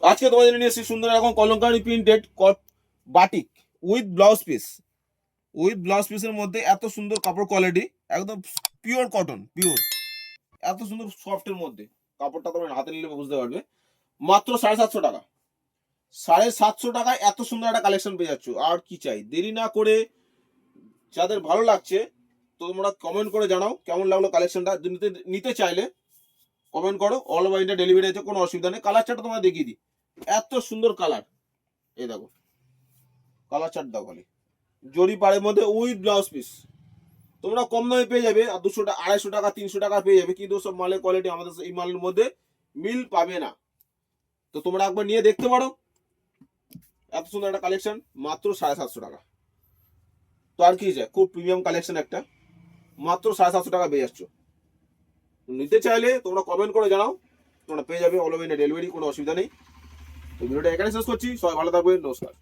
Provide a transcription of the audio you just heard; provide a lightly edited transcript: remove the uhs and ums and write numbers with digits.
আজকে তোমাদের জন্য নিয়ে এসেছি সুন্দর এরকম Kalamkari printed batik with blouse পিসের মধ্যে এত সুন্দর কাপড় কোয়ালিটি, একদম পিওর কটন, পিওর, এত সুন্দর সফটের মধ্যে। কাপড়টা তোমার হাতে নিলে বুঝতে পারবে। মাত্র 750 টাকা, 750 টাকায় এত সুন্দর একটা কালেকশন পেয়ে যাচ্ছ। আর কি চাই, দেরি না করে যাদের ভালো লাগছে তো তোমরা কমেন্ট করে জানাও কেমন লাগলো কালেকশনটা। নিতে নিতে চাইলে কমেন্ট করো, অল ওভার ইন্ডিয়া ডেলিভারি আছে, কোনো অসুবিধা নেই। কালার চার্টটা তোমরা দেখিয়ে দিই, এত সুন্দর কালার। এই দেখো কালার চার্ট দাও খালি, জরি পাড়ের মধ্যে উইথ ব্লাউজ পিস। তোমরা কম দামে পেয়ে যাবে, আর 200 টাকা, 250 টাকা, 300 টাকা পেয়ে যাবে, কিন্তু সব মালের কোয়ালিটি আমাদের এই মালের মধ্যে মিল পাবে না। তো তোমরা একবার নিয়ে দেখতে পারো, এত সুন্দর একটা কালেকশন মাত্র 750 টাকা। তো আর কি চাই, খুব প্রিমিয়াম কালেকশন একটা, মাত্র 750 টাকা পেয়ে যাচ্ছ। নিতে চাইলে তোমরা কমেন্ট করে জানাও, তোমরা পেয়ে যাবে অল ওভার ইন্ডিয়া ডেলিভারি, কোনো অসুবিধা নেই। তো ভিডিওটা এখানে শেষ করছি, সবাই ভালো থাকবেন, নমস্কার।